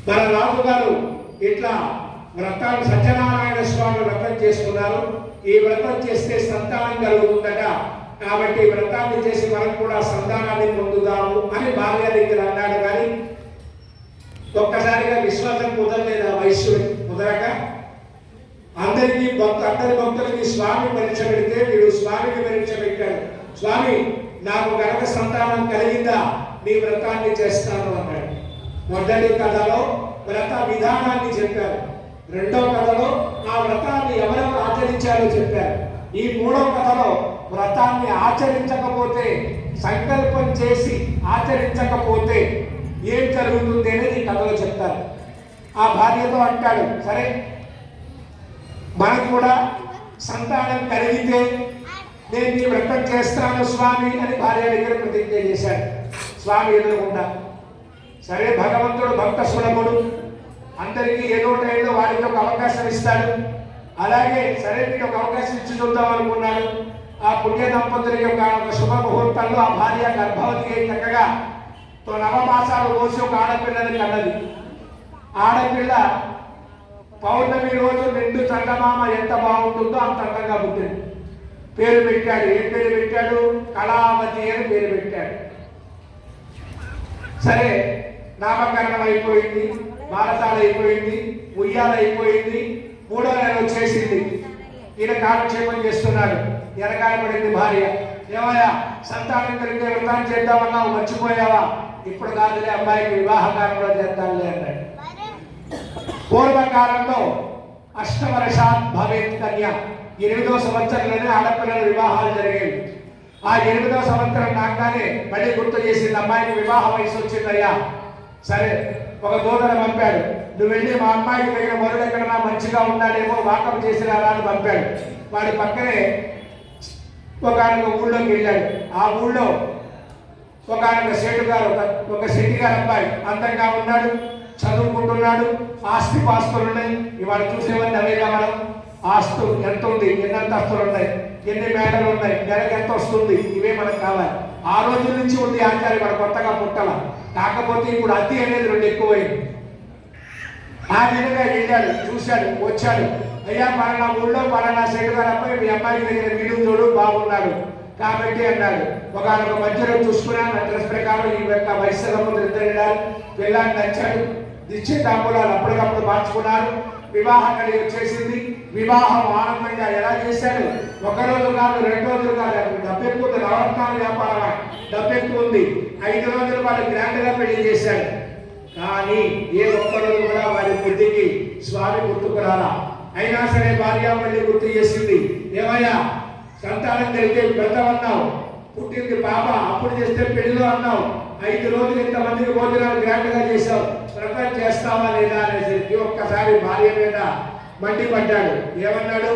మన రాజుగారు ఇట్లా వ్రతాలు సత్యనారాయణ స్వామి వ్రతం చేసుకున్నారు. ఈ వ్రతం చేస్తే సంతానం కలుగుతుందట. కాబట్టి వ్రతాన్ని చేసి మనం కూడా సంతానాన్ని పొందుదాము అని భార్య దగ్గర అన్నాడు. కానీ ఒక్కసారిగా విశ్వాసం కుదరలేదు. ఆ వయస్సు కుదరక అందరి భక్తులకి స్వామి పరీక్ష పెడితే వీడు స్వామికి పరీక్ష పెట్టాడు. స్వామి, నాకు గనక సంతానం కలిగిందా నీ వ్రతాన్ని చేస్తాను అన్నాడు. మొదటి కథలో వ్రత విధానాన్ని చెప్పారు. రెండవ కథలో ఆ వ్రతాన్ని ఎవరెవరు ఆచరించారో చెప్పారు. ఈ మూడవ కథలో వ్రతాన్ని ఆచరించకపోతే, సంకల్పం చేసి ఆచరించకపోతే ఏం జరుగుతుంది అనేది ఈ కథలో చెప్తారు. ఆ భార్యతో అంటాడు, సరే మనకు కూడా సంతానం కలిగితే నేను ఈ వ్రతం చేస్తాను స్వామి అని భార్య దగ్గర ప్రతిజ్ఞ చేశాడు. స్వామి ఎదురుకుండా సరే, భగవంతుడు భక్త సులభుడు, అందరికీ ఏదో టైంలో వాడికి ఒక అవకాశం ఇస్తాడు. అలాగే సరే మీకు ఒక అవకాశం ఇచ్చి చూద్దాం అనుకున్నాడు. ఆ పుణ్య దంపతులకి ఒక శుభ ముహూర్తంలో ఆ భార్య గర్భవతి అయి చక్కగా నవమాసాలు పోసి ఒక ఆడపిల్లని కన్నది. ఆడపిల్ల పౌర్ణమి రోజు నిండు చందమామ ఎంత బాగుంటుందో అంత అందంగా పుట్టింది. పేరు పెట్టాడు. ఏం పేరు పెట్టాడు? కళావతి అని పేరు పెట్టాడు. సరే, నామకరణం అయిపోయింది, బారసాలు అయిపోయింది, ఉయ్యాలు అయిపోయింది. 3వ నెల వచ్చేసింది. ఈయన కాలక్షేపం చేస్తున్నాడు. వెనకాల పడింది భార్య. ఏమయ్యా, సంతానం కలిగితే వ్రతం చేద్దామన్నావు, మర్చిపోయావా? ఇప్పుడు కాదులే, అమ్మాయికి వివాహకాలంలో చేద్దాంలే అన్నాడు. పూర్వకాలంలో అష్టవర్షాత్ భవేత్ కన్య, 8వ సంవత్సరంలోనే ఆడపిల్లల వివాహాలు జరిగేవి. ఆ 8వ సంవత్సరం నాగానే మళ్ళీ గుర్తు చేసింది, అమ్మాయికి వివాహ వయసు వచ్చిందయ్యా. సరే, ఒక దూతను పంపాడు. నువ్వు వెళ్ళి మా అమ్మాయికి తగిన మొదలు ఎక్కడన్నా మంచిగా ఉన్నాడేమో వాకప్ చేసిరారా అని పంపాడు. వాడి పక్కనే ఒక ఊళ్ళోకి వెళ్ళాడు. ఆ ఊళ్ళో ఒక శెట్టి గారు అబ్బాయి అందంగా ఉన్నాడు, చదువుకుంటున్నాడు, ఆస్తి పాస్తులు ఉన్నాయి. ఇవాళ చూసేవన్నీ అవే కావడం. ఆస్తు ఎంత ఉంది, ఎన్ని అంతస్తులు ఉన్నాయి, ఎన్ని మేడలు ఉన్నాయి, నెలకు ఎంత వస్తుంది, ఇవే మనకు కావాలి. ఆ రోజుల నుంచి ఉంది ఆచార్య, మన కొత్తగా పుట్టాల. కాకపోతే ఇప్పుడు అతి అనేది 2 ఎక్కువైంది. ఆ విధంగా వెళ్ళాడు, చూశాడు, వచ్చాడు. అయ్యా, పలానా ఊళ్ళో పలానా శెట్టి గారు అబ్బాయి మీ అమ్మాయి దగ్గర వీడు చూడు బాగున్నాడు కాబట్టి అన్నాడు. ఒక మధ్యలో చూసుకున్నాను. నా డ్రెస్ ప్రకారం ఈ యొక్క వయసు దంపతులు ఇద్దరు వెళ్ళారు. పిల్లాన్ని నచ్చాడు. నిశ్చయ తాంబూలాలు అప్పటికప్పుడు మార్చుకున్నారు. వివాహం కలిగి వచ్చేసింది. వివాహం ఆనందంగా ఎలా చేశాడు? 1 రోజు కాదు, 2 రోజులు కాదు. డబ్బు ఎక్కువ ఉంది, నవరత్నాల వ్యాపారం, డబ్బు ఎక్కువ ఉంది. 5 రోజులు వాడు గ్రాండ్ గా పెళ్లి చేశాడు. కానీ ఏ ఒక్కరోజు కూడా వాడి బుద్ధికి స్వామి గుర్తుకు రాలా. అయినా సరే భార్య మళ్ళీ గుర్తు చేసింది. ఏమయ్యా, సంతానం కలిగితే వ్రతం అన్నావు, పుట్టింది పాప, అప్పుడు చేస్తే పెళ్లిలో అన్నావు, 5 రోజులు ఇంతమందికి భోజనాలు గ్రాండ్ గా చేశావు, వ్రతం చేస్తావా లేదా అనేసి ఒక్కసారి భార్య మీద మండిపడ్డాడు. ఏమన్నాడు?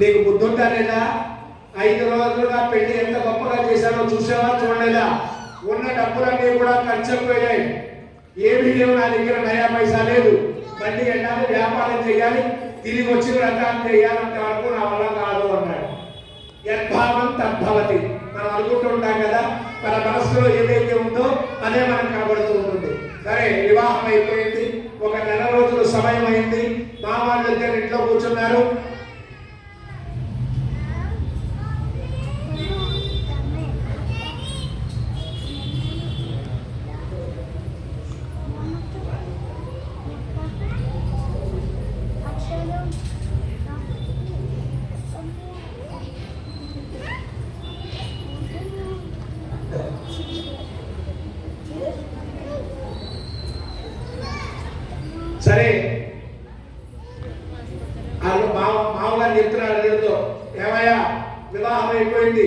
నీకు బుద్ధి ఉందా లేదా? 5 రోజులుగా పెళ్లి ఎంత గొప్పగా చేశానో చూసావా, చూడలేదా? ఉన్న డబ్బులన్నీ కూడా ఖర్చు పోయాయి. ఏమీ లేవు నా దగ్గర, నయా పైసా లేదు. మళ్ళీ వెళ్ళాలి, వ్యాపారం చేయాలి, తిరిగి వచ్చి వ్రతాన్ని చేయాలంటే వరకు నా వల్ల కాదు అన్నాడు. యద్భావం తద్భవతి. మనం అనుకుంటుంటాం కదా, మన మనసులో ఏదైతే ఉందో అదే మనకు కనబడుతూ ఉంటుంది. సరే, వివాహం అయిపోయింది. 1 నెల రోజులు సమయం అయింది. మా వాళ్ళు ఇద్దరు ఇంట్లో కూర్చున్నారు. సరే, మామగారు చెప్తున్నాడు అదేదో, ఏమయ్యా, వివాహం అయిపోయింది,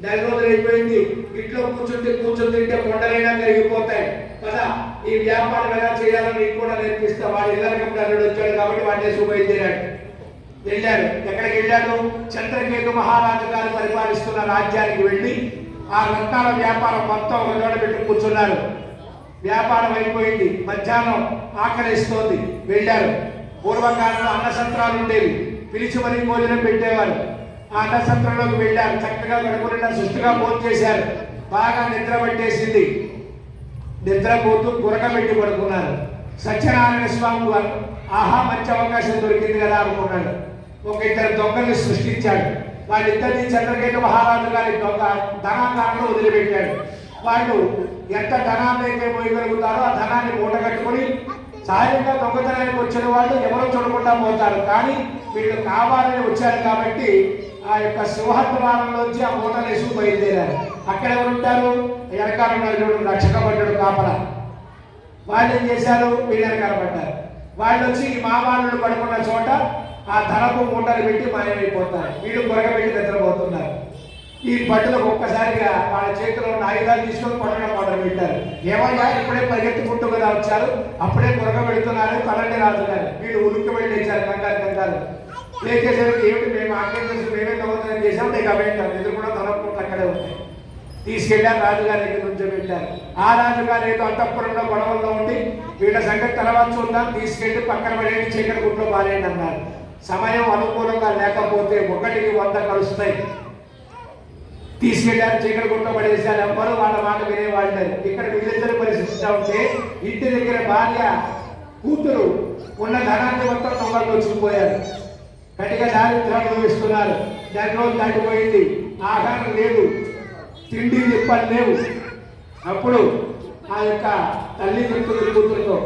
4 రోజులు అయిపోయింది, ఇంట్లో కూర్చుంటే తింటే కొండలైనా కరిగిపోతాయి కదా, ఈ వ్యాపారం ఎలా చేయాలని నీకు కూడా నేర్పిస్తా. వాడు ఇళ్ళకి అల్లుడు వచ్చాడు కాబట్టి వాడిని బయలుదేరాడు. వెళ్ళాడు. ఎక్కడికి వెళ్ళాడు? చంద్రకేతు మహారాజు గారు పరిపాలిస్తున్న రాజ్యానికి వెళ్ళి ఆ రత్నాల వ్యాపారం మొత్తం ఒక చోట పెట్టి కూర్చున్నారు. వ్యాపారం అయిపోయింది. మధ్యాహ్నం ఆకలిస్తోంది. వెళ్ళారు. పూర్వకాలంలో అన్నసత్రాలు ఉండేవి. పిలిచి మరీ భోజనం పెట్టేవారు. ఆ అన్నసత్రంలోకి వెళ్ళారు. చక్కగా గడుపునిండా సుష్టిగా భోజనం చేశారు. బాగా నిద్ర పట్టేసింది. నిద్రపోతూ గురకబెట్టి పడుకున్నారు. సత్యనారాయణ స్వామి వారు ఆహా మంచి అవకాశం దొరికింది కదా అనుకున్నాడు. ఒక ఇద్దరు దొంగల్ని సృష్టించాడు. వాళ్ళిద్దరిని చంద్రకేతు మహారాజు గారి దొంగ ధనాకారంలో వదిలిపెట్టాడు. వాళ్ళు ఎంత ధనాన్ని అయితే మోయగలుగుతారో ఆ ధనాన్ని మూటగట్టుకొని సహజంగా దొంగతనానికి వచ్చిన వాళ్ళు ఎవరో చూడకుండా పోతారు. కానీ వీళ్ళు కావాలని వచ్చారు కాబట్టి ఆ యొక్క సింహద్వారంలోంచి ఆ మూటలు వేసుకు బయలుదేరారు. అక్కడ ఎవరు ఉంటారు? వెనకాల రక్షకపడ్డాడు కాపలా. వాళ్ళు ఏం చేశారు? వీళ్ళు వెనకాల పడ్డారు. వాళ్ళు వచ్చి ఈ మామాళ్ళు పడుకున్న చోట ఆ ధనపు మూటలు పెట్టి మాయమైపోతారు. వీళ్ళు గొరగబెట్టి నిద్రపోతున్నారు. ఈ భటులకు ఒక్కసారిగా వాళ్ళ చేతిలో ఉన్న ఆయుధాలు తీసుకొని కొట్టడం మొదలు పెట్టారు. ఏమయ్యా ఇప్పుడే పరిగెత్తుకుంటూ కదా వచ్చారు, అప్పుడే గొరగబెడుతున్నారు పదండి రాజు గారు. వీళ్ళు ఉలిక్కి వెళ్ళి లేచారు. కంగారు లేచేసరికి ఏమిటి మేము ఆజ్ఞ చేసి మేమే దొంగతనం చేసాం, నీకు అవేంటాం ఎదురు కూడా ధనపు అక్కడే ఉంటాయి. తీసుకెళ్ళారు రాజుగారి దగ్గర నుంచి పెట్టారు. ఆ రాజుగారు ఏదో అంతఃపురంలో గొడవల్లో ఉండి వీళ్ళ సంగతి తర్వాత చూద్దాం, తీసుకెళ్లి పక్కన పడేది చీకటి గుట్లో బాలేండి అన్నారు. సమయం అనుకూలంగా లేకపోతే 1కి 100 కలుస్తాయి. తీసుకెళ్లారు, చీకటి గుట్లో పడేసారు. ఎవ్వరు వాళ్ళ మాట వినేవాళ్ళు. ఇక్కడ వీళ్ళిద్దరు పరిస్థితి ఉంటే ఇంటి దగ్గర భార్య కూతురు ఉన్న ధనాన్ని మొత్తం దొంగలు వచ్చుకుపోయారు. గట్టిగా దారిద్ర్యాలు అనుభవిస్తున్నారు. 10 రోజులు దాటిపోయింది, ఆహారం లేదు, తిండి తిప్పలు లేవు. అప్పుడు ఆ యొక్క తల్లి చెప్తుంది కూతురుతో,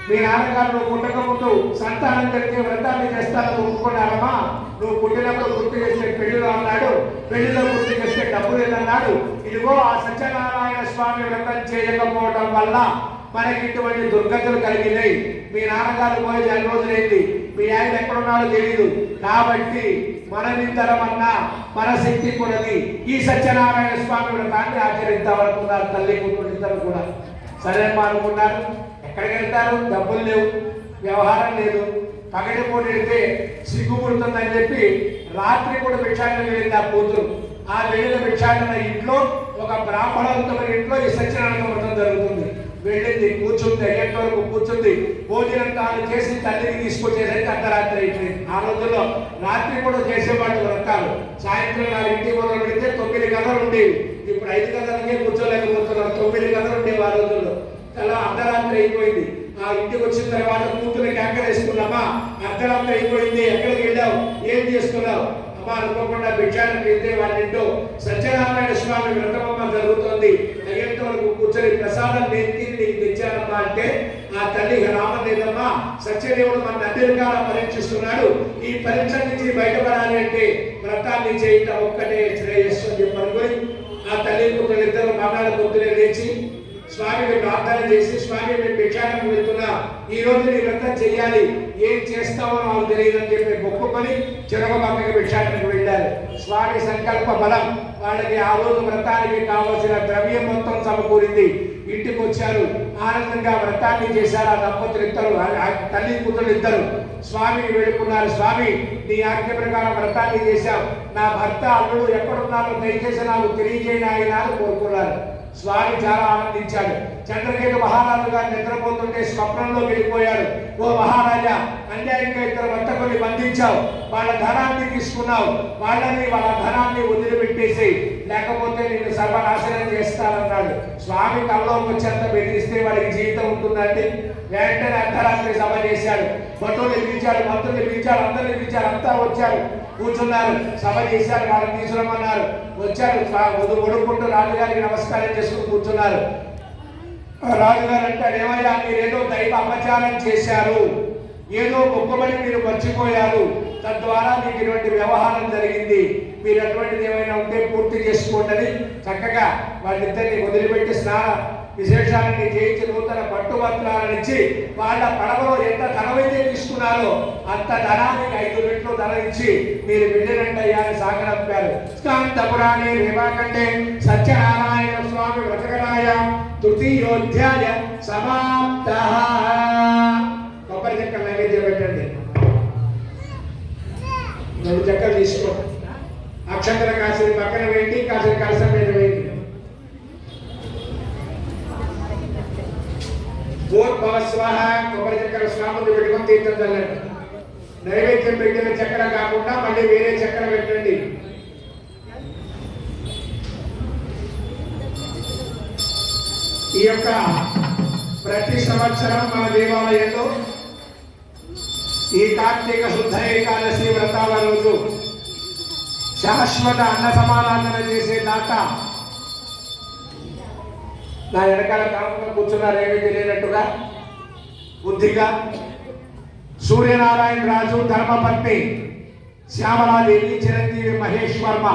మీ నాన్నగారు నువ్వు పుట్టక ముందు సంతానం కలిగే వ్రతాన్ని చేస్తానని ఒప్పుకున్నారమ్మా, నువ్వు పుట్టినప్పుడు గుర్తు చేస్తే పెళ్లిలో అన్నాడు, పెళ్లిలో గుర్తు చేస్తే డబ్బు లేదన్నాడు. ఇదిగో ఆ సత్యనారాయణ స్వామి వ్రతం చేయకపోవడం వల్ల మనకి ఇటువంటి దుర్గతులు కలిగినాయి. మీ నాన్నగారు పోయి 10 రోజులైంది, మీ ఆయన ఎక్కడున్నాడో తెలియదు. కాబట్టి మనమిద్దరమన్నా మన శక్తి కొనది ఈ సత్యనారాయణ స్వామి వ్రతాన్ని ఆచరిద్దామనుకున్నారు తల్లి కూతురు ఇద్దరు కూడా. సరే అనుకున్నారు. ఎక్కడికి వెళ్తారు? డబ్బులు లేవు, వ్యవహారం లేదు. పగటి పూట వెళ్తే సిగ్గుపడుతుందని చెప్పి రాత్రి కూడా భిక్షాటన వెళ్ళింది ఆ కూతురు. ఆ వెళ్ళిన భిక్షాటన ఇంట్లో ఒక బ్రాహ్మణోత్తమ ఇంట్లో ఈ సత్యనారాయణ వ్రతం జరుగుతుంది. వెళ్ళింది, కూర్చుంది, అయ్యేంత వరకు కూర్చుంది. భోజనం తాను చేసి తల్లిని తీసుకొచ్చేసరికి అర్ధరాత్రి అయిపోయింది. ఆ రోజుల్లో రాత్రి కూడా చేసేవాళ్ళు వ్రతాలు. సాయంత్రం 4ంటికి మొదలు పెడితే 9 గంటలు ఉండేవి. ఇప్పుడు 5 గంటలకే కూర్చోలేకపోతున్నారు. 9 గంటలు ఉండేవి ఆ రోజుల్లో. అలా అర్ధరాత్రి అయిపోయింది. ఆ ఇంటికి వచ్చిన తర్వాత కూతురు క్యాకర్ వేసుకున్నామా, అర్ధరాత్రి అయిపోయింది, ఎక్కడికి వెళ్ళావు, ఏం చేస్తున్నావు అమ్మా అనుకోకుండా భిక్షాటన వెళ్తే వాళ్ళ ఇంట్లో సత్యనారాయణ స్వామి వ్రతమమ్మ జరుగుతుంది, అయ్యేంత వరకు కూర్చొని ప్రసాదం నెత్తి నీకు తెచ్చానమ్మా అంటే ఆ తల్లి రామం లేదమ్మా, సత్యదేవుడు మన అన్నిరకాల పరీక్షిస్తున్నాడు, ఈ పరీక్ష నుంచి బయటపడాలి అంటే వ్రతాన్ని చేయటం ఒక్కటే శ్రేయస్సు అని చెప్పి అనుకొని ఆ తల్లి కూతురు ఇద్దరు మనాల పొద్దునే లేచి స్వామిని ప్రార్థన చేసి, స్వామి మేము భిక్షాటనకు వెళ్తున్నా, ఈ రోజు నీ వ్రతం చెయ్యాలి, ఏం చేస్తావో నాకు తెలియదు అని చెప్పి మొక్కుకొని చిరగమక్కకి భిక్షాటనకు వెళ్ళారు. స్వామి సంకల్ప బలం వాళ్ళకి ఆ రోజు వ్రతానికి కావలసిన ద్రవ్యం మొత్తం సమకూరింది. ఇంటికి వచ్చారు, ఆనందంగా వ్రతాన్ని చేశారు. ఆ దంపతులు ఇద్దరు, తల్లి కూతురు ఇద్దరు స్వామిని వేడుకున్నారు. స్వామి నీ ఆజ్ఞ ప్రకారం వ్రతాన్ని చేశాం, నా భర్త అల్లుడు ఎక్కడున్నారో దయచేసి నాకు తెలియజేయని ఆయన కోరుకున్నారు. స్వామి చాలా ఆనందించాడు. చంద్రకేతు మహారాజు గారు నిద్రపోతుంటే స్వప్నంలో వెళ్ళిపోయాడు. ఓ మహారాజా, అన్యాయంగా 2 వర్తకుల్ని బంధించావు, వాళ్ళ ధనాన్ని తీసుకున్నావు, వాళ్ళ ధనాన్ని వదిలిపెట్టేసి లేకపోతే నేను సర్వనాశనం చేస్తానన్నాడు. స్వామి కల్లోకి వచ్చేంత బెదిరిస్తే వాడికి జీవితం ఉంటుందండి. వెంటనే అర్ధరాత్రి సభ చేశాడు. భటుల్ని పిలిచాడు, మంత్రుల్ని పిలిచాడు, అందరిని పిలిచారు. అంతా వచ్చారు, కూర్చున్నారు, సభ చేశారు. వాళ్ళని తీసుకురమ్మన్నారు. వచ్చారు, ఒడుకుంటూ రాజుగారికి నమస్కారం చేసుకుని కూర్చున్నారు. రాజుగారు అంటాడు, ఏమయ్యా మీరేదో దైవ అపచారం చేశారు, ఏదో మొక్కుబడి మీరు మర్చిపోయారు, తద్వారా మీకు ఇటువంటి వ్యవహారం జరిగింది, మీరు అటువంటిది ఏమైనా ఉంటే పూర్తి చేసుకోండి. చక్కగా వాళ్ళిద్దరిని వదిలిపెట్టి స్నాన విశేషాలని చేయించి నూతన పట్టువస్త్రాలను ఇచ్చి వాళ్ళ పడవలో ఎంత ధనమైతే తీసుకున్నారో అంత ధనానికి 5 రెట్లు ధన ఇచ్చి మీరు వెళ్ళినండి అయ్యా అని సాగనంపారు. స్కాంతపురాణే రేవాకండే సత్యనారాయణ స్వామి వ్రతకరాయ తృతీయోధ్యాయ సమాప్తః. కొబ్బరి చెక్క నైవేద్యం పెట్టండి. 2 చెక్కలు తీసుకో, అక్షంతర కాసిన పక్కన వేయండి, కాసిన కలసం మీద వేయండి. స్వాహ కొబ్బరి చక్కెర స్వాములు పెట్టుకొని తీర్థం చల్లండి. నైవేద్యం పెట్టిన చక్కెర కాకుండా మళ్ళీ వేరే చక్కెర పెట్టండి. ఈ యొక్క ప్రతి సంవత్సరం మన దేవాలయంలో ఈ కార్తీక శుద్ధ ఏకాదశి వ్రతాల రోజు శాశ్వత అన్న సమారాధన చేసే దాకా నా వెనకాల కాలంలో కూర్చున్నారు ఏమీ తెలియనట్టుగా బుద్ధిగా సూర్యనారాయణ రాజు ధర్మపత్ని శ్యామలాదేవి చిరంజీవి మహేష్ వర్మ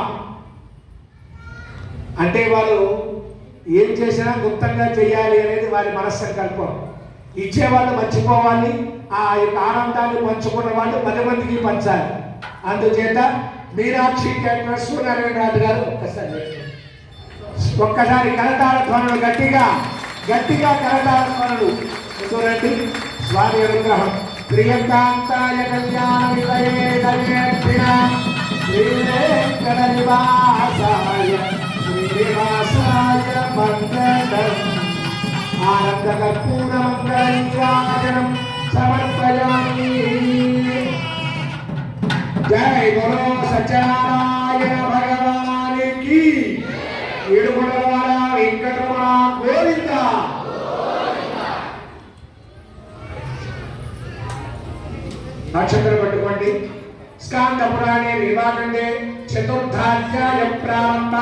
అంటే వారు ఏం చేసినా గుప్తంగా చేయాలి అనేది వారి మనస్సంకల్పం. ఇచ్చేవాళ్ళు మర్చిపోవాలి, ఆ యొక్క ఆనందాన్ని పంచుకున్న వాళ్ళు 10 మందికి పంచాలి. అందుచేత మీనాక్షి క్యాటరర్స్ సూర్యనారాయణ రాజు గారు ఒక్కసారి కరతాళ ధ్వనులు గట్టిగా గట్టిగా కరతాళ ధ్వనులు చూడండి. స్వామి అనుగ్రహం. ప్రియంకాంతాయ కళ్యాణ విలయే దవ్యేర్ధిన శ్రీవేంకట నివాసాయ శ్రీనివాసాయ మంగళం ఆనంద కర్పూర మంగళం సమర్పయామి. జై గురు సత్యనారాయణ భగవానికి ఏడుకొండలవాడ వెంకటరమణ గోవింద. నక్షత్రం పట్టుకోండి. స్కాంద పురాణే విభాగండే చతుర్థాధ్యాయ ప్రారంభ.